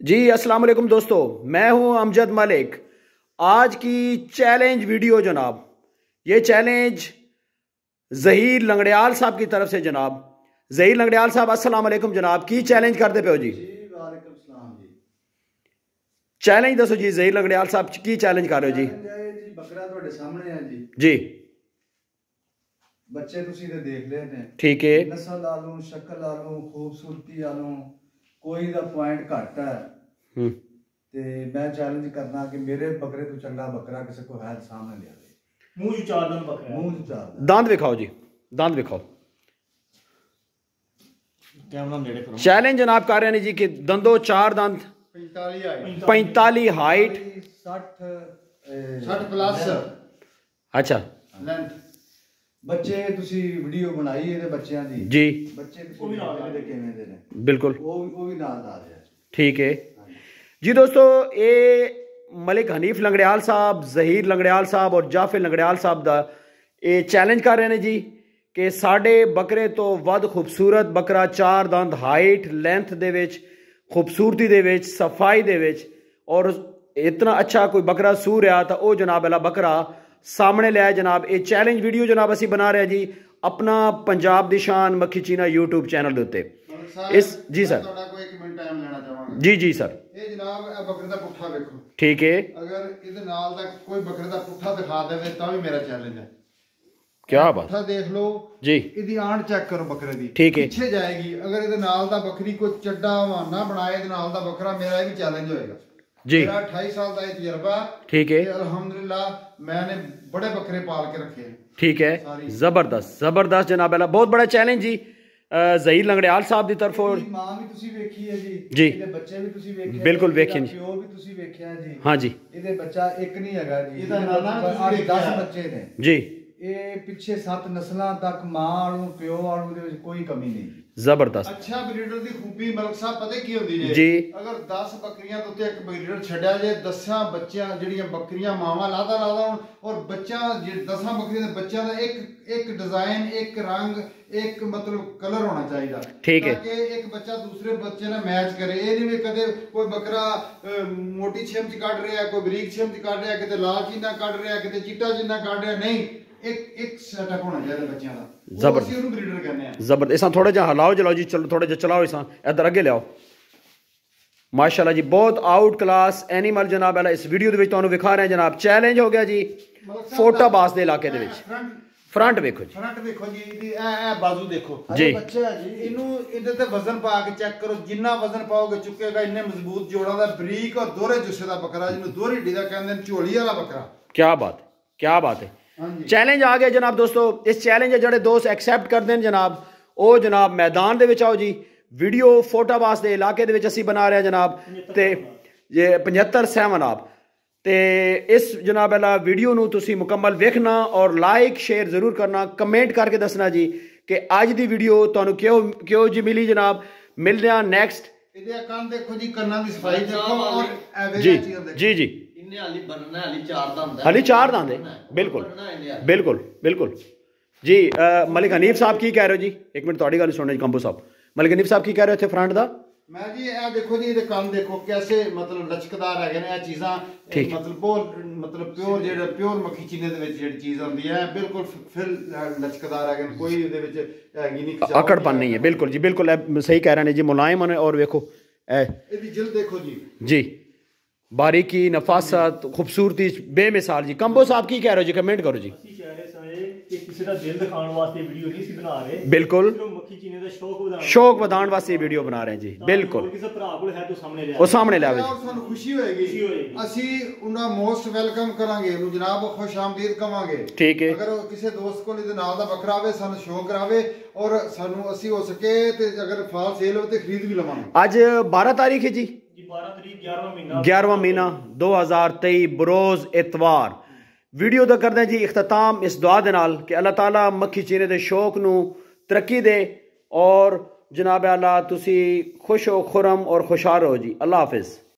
जी अस्सलाम वालेकुम दोस्तों, मैं हूं अमजद मलिक। आज की चैलेंज वीडियो जनाब, ये चैलेंज ज़हीर लंगड़ियाल साहब की तरफ से जनाब। ज़हीर लंगड़ियाल साहब अस्सलाम वालेकुम जनाब, की चैलेंज करते पे हो जी? वालेकुम सलाम जी। चैलेंज दसो जी, ज़हीर लंगड़ियाल साहब की चैलेंज कर रहे हो जी? जी बकरा ਤੁਹਾਡੇ ਸਾਹਮਣੇ है जी। जी ਬੱਚੇ ਤੁਸੀਂ ਤੇ ਦੇਖ ਲਏ ਨੇ। ठीक है। ਨਸਲ ਲਾ ਲਓ, ਸ਼ਕਲ ਲਾ ਲਓ, ਖੂਬਸੂਰਤੀ ਲਾ ਲਓ, ਕੋਈ ਦਾ ਪੁਆਇੰਟ ਘੱਟ ਹੈ। ਤੇ ਮੈਂ ਚੈਲੰਜ ਕਰਨਾ ਕਿ ਮੇਰੇ ਬੱਕਰੇ ਤੋਂ ਚੰਗਾ ਬੱਕਰਾ ਕਿਸੇ ਕੋ ਹੈ ਸਾਹਮਣੇ ਲਿਆਵੇ। ਮੂੰਹ ਚ ਚਾਰ ਦੰਦ ਬੱਕਰਾ, ਮੂੰਹ ਚ ਚਾਰ दांत दिखाओ जी, दांत दिखाओ। कैमरा नेड़े करो। चैलेंज जनाब कर रहे हैं जी कि दंदो चार दांत, 45 हाइट, 60 प्लस अच्छा ਲੈਂਥ। ਬੱਚੇ ਤੁਸੀਂ ਵੀਡੀਓ ਬਣਾਈ ਇਹਦੇ ਬੱਚਿਆਂ ਦੀ जी ਬੱਚੇ ਉਹ ਵੀ ਨਾਲ ਦੇ ਕਿਵੇਂ ਦੇ ਨੇ बिल्कुल ਉਹ ਵੀ ਨਾਲ ਆ ਰਿਹਾ। ठीक है जी दोस्तों, ये मलिक हनीफ लंगड़ियाल साहब, ज़हीर लंगड़ियाल साहब और जाफिर लंगड़ियाल साहब दा ये चैलेंज कर रहे हैं जी कि साढ़े बकरे तो वध खूबसूरत बकरा, चार दंद, हाइट लेंथ दे विच, खूबसूरती दे विच, सफाई दे विच और इतना अच्छा कोई बकरा सू रहा था वो जनाब वाला बकरा सामने लिया जनाब। ये चैलेंज वीडियो जनाब असी बना रहे हैं जी अपना पंजाब दी शान मक्खी चीना यूट्यूब चैनल के उत्ते। इस जी सर जी जी सर ਇਹ ਜਨਾਬ ਇਹ ਬੱਕਰੇ ਦਾ ਪੁੱਠਾ ਵੇਖੋ। ठीक है। ਅਗਰ ਇਹਦੇ ਨਾਲ ਦਾ ਕੋਈ ਬੱਕਰੇ ਦਾ ਪੁੱਠਾ ਦਿਖਾ ਦੇਵੇ ਤਾਂ ਵੀ ਮੇਰਾ ਚੈਲੰਜ ਹੈ। क्या बात ਪੁੱਠਾ ਦੇਖ ਲਓ जी ਇਹਦੀ ਆਂਟ ਚੈੱਕ ਕਰੋ ਬੱਕਰੇ ਦੀ, ठीक है ਪਿੱਛੇ ਜਾਏਗੀ। ਅਗਰ ਇਹਦੇ ਨਾਲ ਦਾ ਬੱਕਰੀ ਕੋਈ ਚੱਡਾ ਹਵਾਨਾ ਬਣਾਏ ਇਹਦੇ ਨਾਲ ਦਾ ਬੱਕਰਾ, ਮੇਰਾ ਇਹ ਵੀ ਚੈਲੰਜ ਹੋਏਗਾ जी ਮੇਰਾ 28 ਸਾਲ ਦਾ ਇਹ ਤਜਰਬਾ ठीक है ਤੇ ਅਲਹਮਦੁਲਿल्लाह मैंने बड़े बकरे पाल के रखे हैं। ठीक है। जबरदस्त जबरदस्त जनाब वाला बहुत बड़ा चैलेंज जी ज़हीर लंगड़ियाल साहब की तरफ और ਮਾਂ ਵੀ ਤੁਸੀਂ ਵੇਖੀ ਹੈ ਜੀ, ਜੀ। ਇਹਦੇ ਬੱਚੇ ਵੀ ਤੁਸੀਂ ਵੇਖੇ, ਬਿਲਕੁਲ ਵੇਖੇ ਜੀ। ਪਿਓ ਵੀ ਤੁਸੀਂ ਵੇਖਿਆ ਜੀ। हाँ जी ਇਹਦੇ ਬੱਚਾ ਇੱਕ ਨਹੀਂ ਹੈਗਾ ਜੀ, ਇਹਦਾ ਨਾਨਾ ਵੀ ਤੁਸੀਂ 10 ਵੇਖਿਆ। ਬੱਚੇ ਨੇ। जी ਇਹ ਪਿੱਛੇ 7 ਨਸਲਾਂ ਤੱਕ ਮਾਂ ਵਾਲੂ ਪਿਓ ਵਾਲੂ ਦੇ ਵਿੱਚ ਕੋਈ ਕਮੀ ਨਹੀਂ। जबरदस्त ਅੱਛਾ ਬਰੀਡਰ ਦੀ ਖੂਬੀ ਮਲਕ ਸਾਹਿਬ ਪਤਾ ਕੀ ਹੁੰਦੀ ਜੇ? ਜੀ। ਅਗਰ 10 ਬੱਕਰੀਆਂ ਤੋਂ ਉੱਤੇ ਇੱਕ ਬਰੀਡਰ ਛੱਡਿਆ ਜੇ, 10 ਬੱਚਿਆਂ ਜਿਹੜੀਆਂ ਬੱਕਰੀਆਂ ਮਾਵਾਂ ਲਾਦਾ ਹੋਣ ਔਰ ਬੱਚਾ 10 ਬੱਕਰੀਆਂ ਦੇ ਬੱਚਿਆਂ ਦਾ ਇੱਕ ਡਿਜ਼ਾਈਨ, ਇੱਕ ਰੰਗ, ਇੱਕ ਮਤਲਬ ਕਲਰ ਹੋਣਾ ਚਾਹੀਦਾ ਠੀਕ ਹੈ। ਤਾਂ ਕਿ ਇੱਕ ਬੱਚਾ ਦੂਸਰੇ ਬੱਚੇ ਨਾਲ ਮੈਚ ਕਰੇ। ਇਹ ਨਹੀਂ ਵੀ ਕਦੇ ਕੋਈ ਬੱਕਰਾ ਮੋਟੀ ਛਿਮ ਚ ਕੱਢ ਰਿਹਾ, ਕੋਈ ਬਰੀਕ ਛਿਮ ਚ ਕੱਢ ਰਿਹਾ, ਕਿਤੇ ਲਾਲ ਚੀਨਾ ਕੱਢ ਰਿਹਾ, ਕਿਤੇ ਚਿੱਟਾ ਚੀਨਾ ਕੱਢ ਰਿਹਾ। ਨਹੀਂ, ਇੱਕ ਸੈਟਅਪ ਹੋਣਾ ਚਾਹੀਦਾ ਬੱਚਿਆਂ ਦਾ। ਜ਼ਬਰਦਸਤ। ਅਸੀਂ ਉਹਨੂੰ ਬਰੀਡਰ ਕਹਿੰਦੇ ਆ। जबरदस्त। इसा थोड़ा जहा हिलाओ जलाओ जी, चलो थोड़ा जहा चलाओ, इसा इधर अगे लियाओ। माशाल्लाह जी बहुत आउट क्लास एनिमल जनाब वाला इस वीडियो दे विच तुहानू विखा रहे हैं जनाब। चैलेंज हो गया जी फोटाबास दे इलाके दे विच। फ्रंट देखो जी, ਫਰੰਟ ਵੇਖੋ ਜੀ, ਇਹਦੀ ਇਹ ਬਾਜ਼ੂ ਦੇਖੋ ਜੀ। ਬੱਚਾ ਹੈ ਜੀ। ਇਹਨੂੰ ਇਹਦੇ ਤੇ ਵਜ਼ਨ ਪਾ ਕੇ ਚੈੱਕ ਕਰੋ, ਜਿੰਨਾ ਵਜ਼ਨ ਪਾਓਗੇ ਚੁੱਕੇਗਾ। ਇੰਨੇ ਮਜ਼ਬੂਤ ਜੋੜਾਂ ਦਾ, ਬਰੀਕ ਔਰ ਦੋਹਰੇ ਜੁੱਸੇ ਦਾ ਬੱਕਰਾ, ਜਿਹਨੂੰ ਦੋਹਰੀ ਢੀ ਦਾ ਕਹਿੰਦੇ ਨੇ, ਝੋਲੀ ਵਾਲਾ ਬੱਕਰਾ। क्या बात है, क्या बात है। चैलेंज आ गया जनाब दोस्तों। इस चैलेंज जड़े दोस्त एक्सेप्ट करते हैं जनाब, वो जनाब मैदान दे विच आओ जी। वीडियो फोटाबास दे इलाके दे विच असी बना रहे हैं जनाब, ते ये 75 सैमनाब ते इस जनाब वाला वीडियो नू तुसी मुकम्मल वेखना और लाइक शेयर जरूर करना, कमेंट करके दसना जी कि अज दी वीडियो तुहानू क्यों जी मिली जनाब। मिलदे हां नेक्स्ट। ਇਹਦੇ ਕੰਨ ਦੇਖੋ ਜੀ, ਕੰਨਾਂ ਦੀ ਸਫਾਈ ਦੇਖੋ ਔਰ ਐਵੇਂ जी ਚੀਜ਼ ਦੇਖੋ। जी जी इन्ने हाली बनना, हाली चार दंद है। हाली चार दांत है, बिल्कुल बिल्कुल बिल्कुल जी। मलिक हनीफ साहब की कह रहे हो जी? एक मिनट थोड़ी गल सुनना जी कंबो साहब। मलिक हनीफ साहब की कह रहे हो थे फ्रंट दा? ਮੈਂ ਜੀ ਇਹ ਦੇਖੋ ਜੀ, ਇਹਦੇ ਕੰਨ ਦੇਖੋ ਕੈਸੇ ਮਤਲਬ ਲਚਕਦਾਰ ਹੈਗੇ ਨੇ। ਇਹ ਚੀਜ਼ਾਂ ਠੀਕ। ਮਤਲਬ ਬਹੁਤ ਮਤਲਬ ਪਿਓਰ, ਜਿਹੜਾ ਪਿਓਰ ਮੱਖੀ ਚੀਨੇ ਦੇ ਵਿੱਚ ਜਿਹੜੀ ਚੀਜ਼ ਆਉਂਦੀ ਹੈ ਬਿਲਕੁਲ ਫਿਰ ਲਚਕਦਾਰ ਹੈਗੇ ਨੇ। ਕੋਈ ਇਹਦੇ ਵਿੱਚ ਹੈਗੀ ਨਹੀਂ अकड़पन नहीं है। बिल्कुल जी बिल्कुल सही कह रहे हैं जी, मुलायम है। और देखो ਇਹਦੀ ਜਿਲਦ ਦੇਖੋ ਜੀ जी, बारीकी, नफासत, खूबसूरती बेमिसाल जी। कंबो साहब की कह रहे हो जी? कमेंट करो जी। ਅਸੀਂ ਕਹਿ ਰਹੇ ਸਾਂ ਕਿ ਕਿਸੇ ਦਾ ਦਿਲ ਦਿਖਾਉਣ ਵਾਸਤੇ ਵੀਡੀਓ ਨਹੀਂ ਸੀ ਬਣਾ ਰਹੇ, बिल्कुल ਸਿਰਫ ਮੱਖੀ ਚੀਨੇ ਦਾ ਸ਼ੌਕ ਵਧਾਉਣ, शौक वधाण वास्ते वीडियो बना रहे हैं जी। बिल्कुल ਕਿਸੇ ਭਰਾ ਕੋਲ ਹੈ ਤਾਂ ਸਾਹਮਣੇ ਲਿਆ। वो सामने लिया ਔਰ जी। ਸਾਨੂੰ ਖੁਸ਼ੀ ਹੋਏਗੀ। ਅਸੀਂ ਉਹਨਾਂ ਮੋਸਟ ਵੈਲਕਮ ਕਰਾਂਗੇ ਉਹਨੂੰ, ਜਨਾਬ ਖੁਸ਼ ਆਮਦੀਦ ਕਵਾਂਗੇ। ठीक है ਅਗਰ ਕਿਸੇ ਦੋਸਤ ਕੋਲ ਇਹਦੇ ਨਾਲ ਦਾ ਬੱਕਰਾ ਆਵੇ, ਸਾਨੂੰ ਸ਼ੌਕ ਕਰਾਵੇ ਔਰ ਸਾਨੂੰ ਅਸੀਂ ਹੋ ਸਕੇ ਤੇ ਅਗਰ ਫਾਲ ਸੇਲ ਹੋਵੇ ਤੇ ਖਰੀਦ ਵੀ ਲਵਾਂਗੇ। आज 12 तारीख है जी, ਜੀ 12 ਤਰੀਕ 11ਵਾਂ ਮਹੀਨਾ 11वां महीना 2023 बरोज इतवार। वीडियो दा करते हैं जी इख्तिताम इस दुआ दे नाल कि अल्लाह ताला मक्खी चीने दे शौक नू तरक्की दे और जनाब अल्लाह तुसी खुश हो, खुरम और खुशहाल रहो जी। अल्लाह हाफिज।